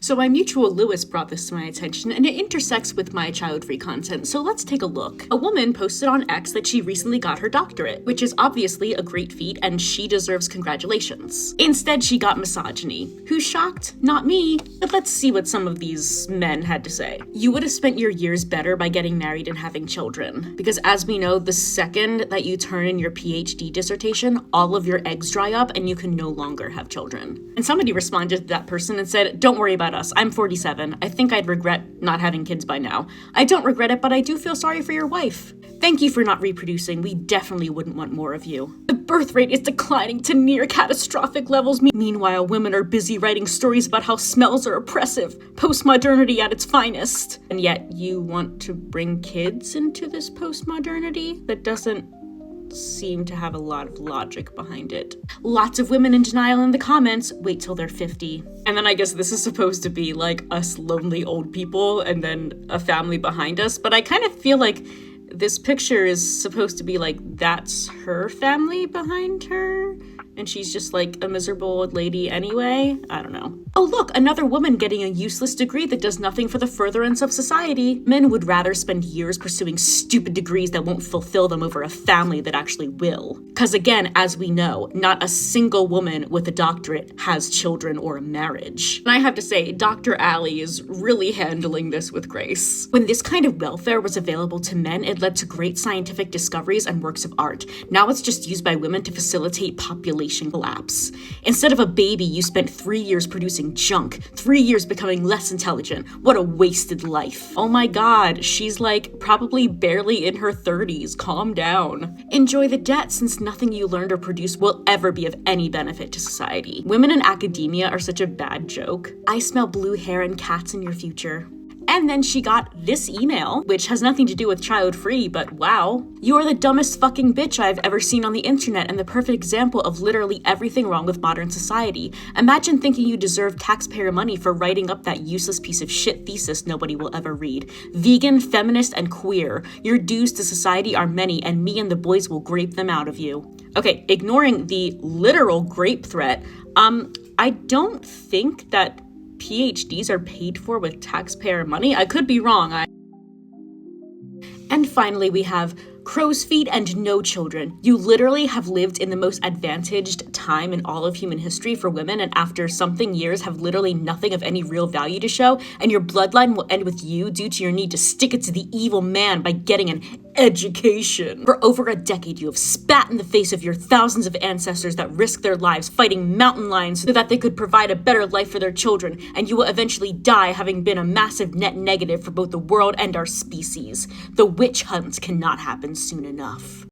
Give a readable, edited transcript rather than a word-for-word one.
So my mutual Lewis brought this to my attention, and it intersects with my child-free content, so let's take a look. A woman posted on X that she recently got her doctorate, which is obviously a great feat, and she deserves congratulations. Instead, she got misogyny. Who's shocked? Not me. But let's see what some of these men had to say. You would have spent your years better by getting married and having children. Because as we know, the second that you turn in your PhD dissertation, all of your eggs dry up and you can no longer have children. And somebody responded to that person and said, "Don't worry about us. I'm 47. I think I'd regret not having kids by now. I don't regret it, but I do feel sorry for your wife. Thank you for not reproducing. We definitely wouldn't want more of you. The birth rate is declining to near catastrophic levels. Meanwhile, women are busy writing stories about how smells are oppressive, postmodernity at its finest. And yet you want to bring kids into this postmodernity? That doesn't seem to have a lot of logic behind it. Lots of women in denial in the comments. Wait till they're 50. And then I guess this is supposed to be like us lonely old people and then a family behind us, but I kind of feel like this picture is supposed to be like that's her family behind her, and she's just like a miserable old lady anyway. I don't know. Oh look, another woman getting a useless degree that does nothing for the furtherance of society. Men would rather spend years pursuing stupid degrees that won't fulfill them over a family that actually will. Cause again, as we know, not a single woman with a doctorate has children or a marriage. And I have to say, Dr. Alley is really handling this with grace. When this kind of welfare was available to men, it led to great scientific discoveries and works of art. Now it's just used by women to facilitate population collapse. Instead of a baby, you spent 3 years producing junk, 3 years becoming less intelligent. What a wasted life. Oh my god, she's like probably barely in her 30s. Calm down. Enjoy the debt, since nothing you learned or produced will ever be of any benefit to society. Women in academia are such a bad joke. I smell blue hair and cats in your future. And then she got this email, which has nothing to do with child-free, but wow. You are the dumbest fucking bitch I've ever seen on the internet and the perfect example of literally everything wrong with modern society. Imagine thinking you deserve taxpayer money for writing up that useless piece of shit thesis nobody will ever read. Vegan, feminist, and queer. Your dues to society are many, and me and the boys will grape them out of you. Okay, ignoring the literal grape threat, I don't think that PhDs are paid for with taxpayer money. I could be wrong. And finally, we have crow's feet and no children. You literally have lived in the most advantaged time in all of human history for women, and after something years have literally nothing of any real value to show, and your bloodline will end with you due to your need to stick it to the evil man by getting an education. For over a decade, you have spat in the face of your thousands of ancestors that risked their lives fighting mountain lions so that they could provide a better life for their children, and you will eventually die having been a massive net negative for both the world and our species. The witch hunt cannot happen soon enough.